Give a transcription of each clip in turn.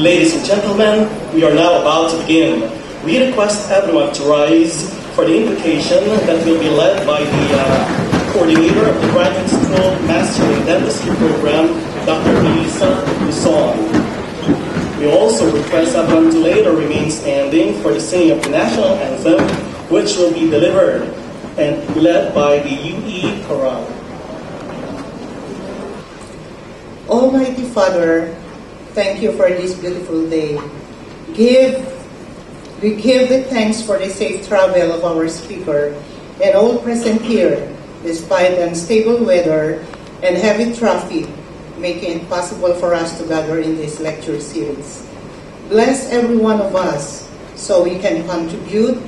Ladies and gentlemen, we are now about to begin. We request everyone to rise for the invocation that will be led by the coordinator of the Graduate School Master in Dentistry program, Dr. Elisa Luzon. We also request everyone to later remain standing for the singing of the national anthem, which will be delivered and led by the UE Chorale. Almighty Father, thank you for this beautiful day. We give the thanks for the safe travel of our speaker and all present here, despite unstable weather and heavy traffic, making it possible for us to gather in this lecture series. Bless every one of us so we can contribute,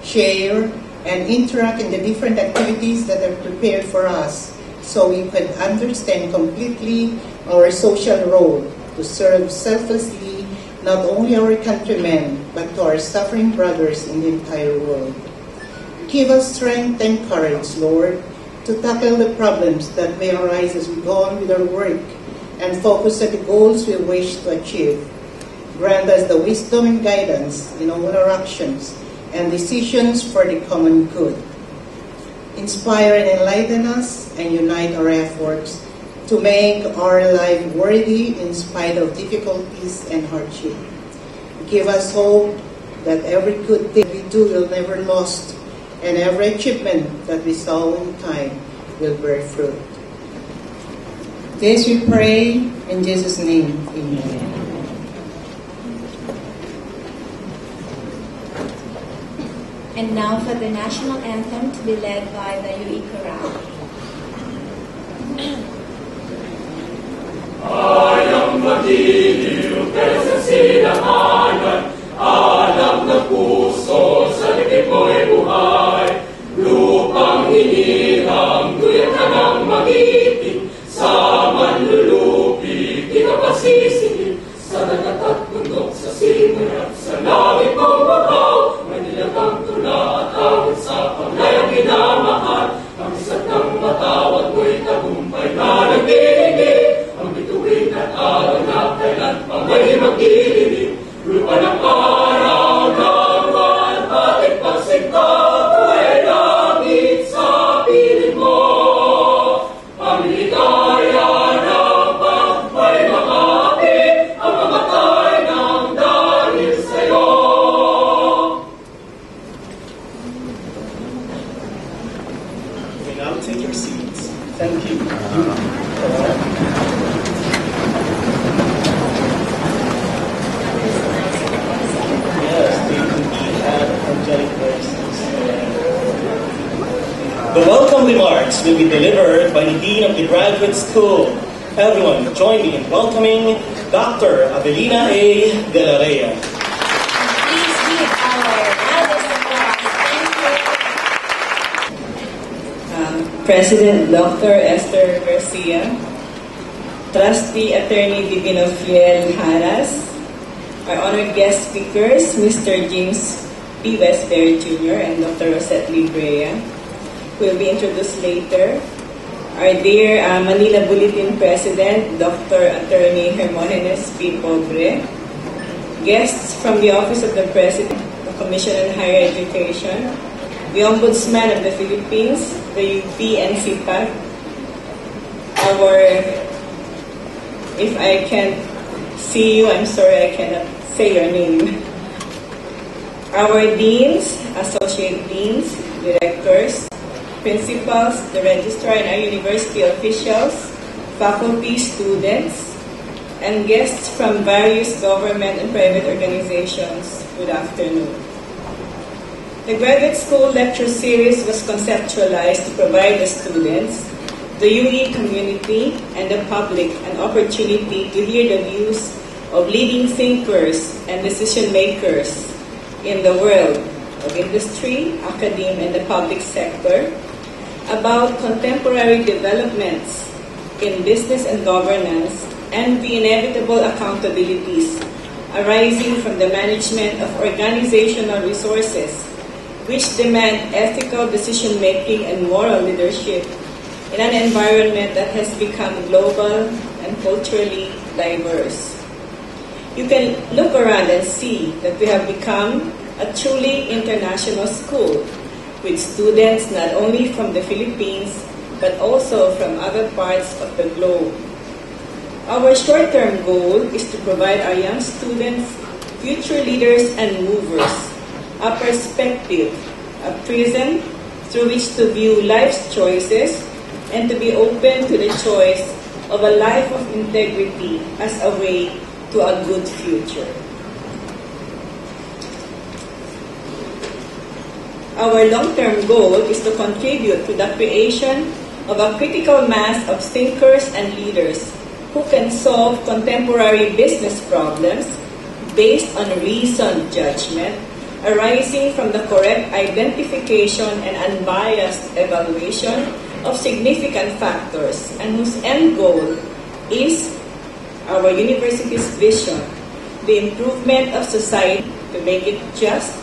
share, and interact in the different activities that are prepared for us, so we can understand completely our social role to serve selflessly not only our countrymen, but to our suffering brothers in the entire world. Give us strength and courage, Lord, to tackle the problems that may arise as we go on with our work and focus on the goals we wish to achieve. Grant us the wisdom and guidance in all our actions and decisions for the common good. Inspire and enlighten us and unite our efforts to make our life worthy in spite of difficulties and hardship. Give us hope that every good thing we do will never lost, and every achievement that we sow in time will bear fruit. This we pray in Jesus' name. Amen. And now for the national anthem to be led by the UE Chorale. Ayang magiliw kaysa sinamanan, alam ng puso sa likid mo'y buhay. Lupang hinirang, tuyang ka ng mag-ibig, sa manlulupi, di ka pasisigil. Sa dagat at bundok, sa simoy at sa langit mong bakaw, manilagang tula at awit sa panglayang minamahal. Ang isa't ng matawad mo'y tagumpay na nagdidinig. Ang bituin at araw na kailan pa may magdidinig. Lupa ng araw ng buwan, ating pagsigta, buhay langit sa piling mo. Pamiligaya ng pagpay makapit, ang mamatay ng dahil sa'yo. You may now take your seats. Thank you. The welcome remarks will be delivered by the Dean of the Graduate School. Everyone, join me in welcoming Dr. Avelina A. De La Rey. Please give our loudest applause. Thank you. President Dr. Esther Garcia, Trustee Attorney Divino Fiel Haras, our honored guest speakers, Mr. James P. Westbury Jr. and Dr. Rosette Librea, who will be introduced later. Our dear Manila Bulletin President, Dr. Attorney Hermogenes P. Pobre, guests from the Office of the President, the Commission on Higher Education, the Ombudsman of the Philippines, the UP and CPAC, if I can't see you, I'm sorry I cannot say your name. Our deans, associate deans, directors, principals, the registrar, and our university officials, faculty, students, and guests from various government and private organizations, good afternoon. The Graduate School Lecture Series was conceptualized to provide the students, the UE community, and the public an opportunity to hear the views of leading thinkers and decision makers in the world of industry, academia, and the public sector about contemporary developments in business and governance and the inevitable accountabilities arising from the management of organizational resources which demand ethical decision-making and moral leadership in an environment that has become global and culturally diverse. You can look around and see that we have become a truly international school with students not only from the Philippines but also from other parts of the globe. Our short-term goal is to provide our young students, future leaders and movers, a perspective, a prism through which to view life's choices and to be open to the choice of a life of integrity as a way to a good future. Our long-term goal is to contribute to the creation of a critical mass of thinkers and leaders who can solve contemporary business problems based on reasoned judgment, arising from the correct identification and unbiased evaluation of significant factors, and whose end goal is our university's vision, the improvement of society to make it just,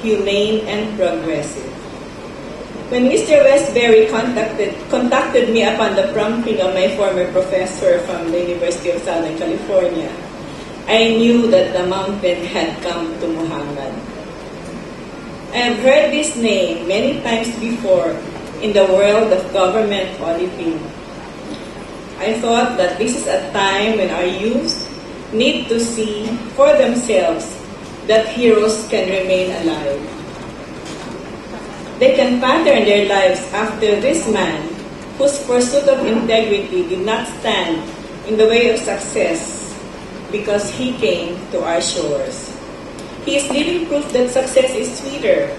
humane, and progressive. When Mr. Westbury contacted me upon the prompting of my former professor from the University of Southern California, I knew that the mountain had come to Muhammad. I have heard this name many times before in the world of government auditing. I thought that this is a time when our youth need to see for themselves that heroes can remain alive. They can pattern their lives after this man whose pursuit of integrity did not stand in the way of success because he came to our shores. He is living proof that success is sweeter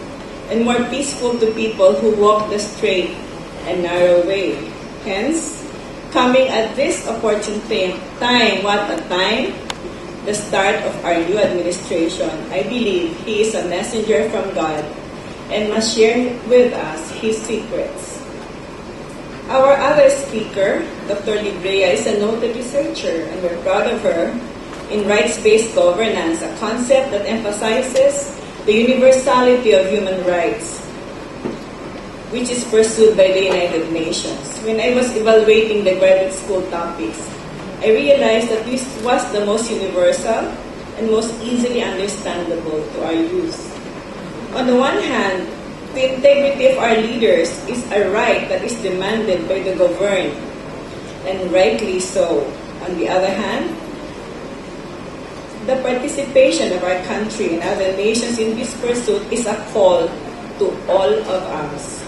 and more peaceful to people who walk the straight and narrow way. Hence, coming at this opportune time, what a time, the start of our new administration, I believe he is a messenger from God and must share with us his secrets. Our other speaker, Dr. Librea, is a noted researcher, and we're proud of her in rights-based governance, a concept that emphasizes the universality of human rights, which is pursued by the United Nations. When I was evaluating the graduate school topics, I realized that this was the most universal and most easily understandable to our youth. On the one hand, the integrity of our leaders is a right that is demanded by the governed, and rightly so. On the other hand, the participation of our country and other nations in this pursuit is a call to all of us.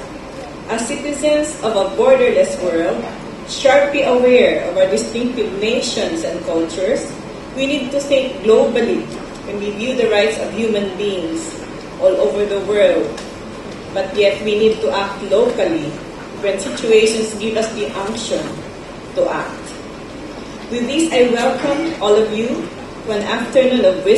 As citizens of a borderless world, sharply aware of our distinctive nations and cultures, we need to think globally when we view the rights of human beings all over the world. But yet we need to act locally when situations give us the unction to act. With this, I welcome all of you to an afternoon of wisdom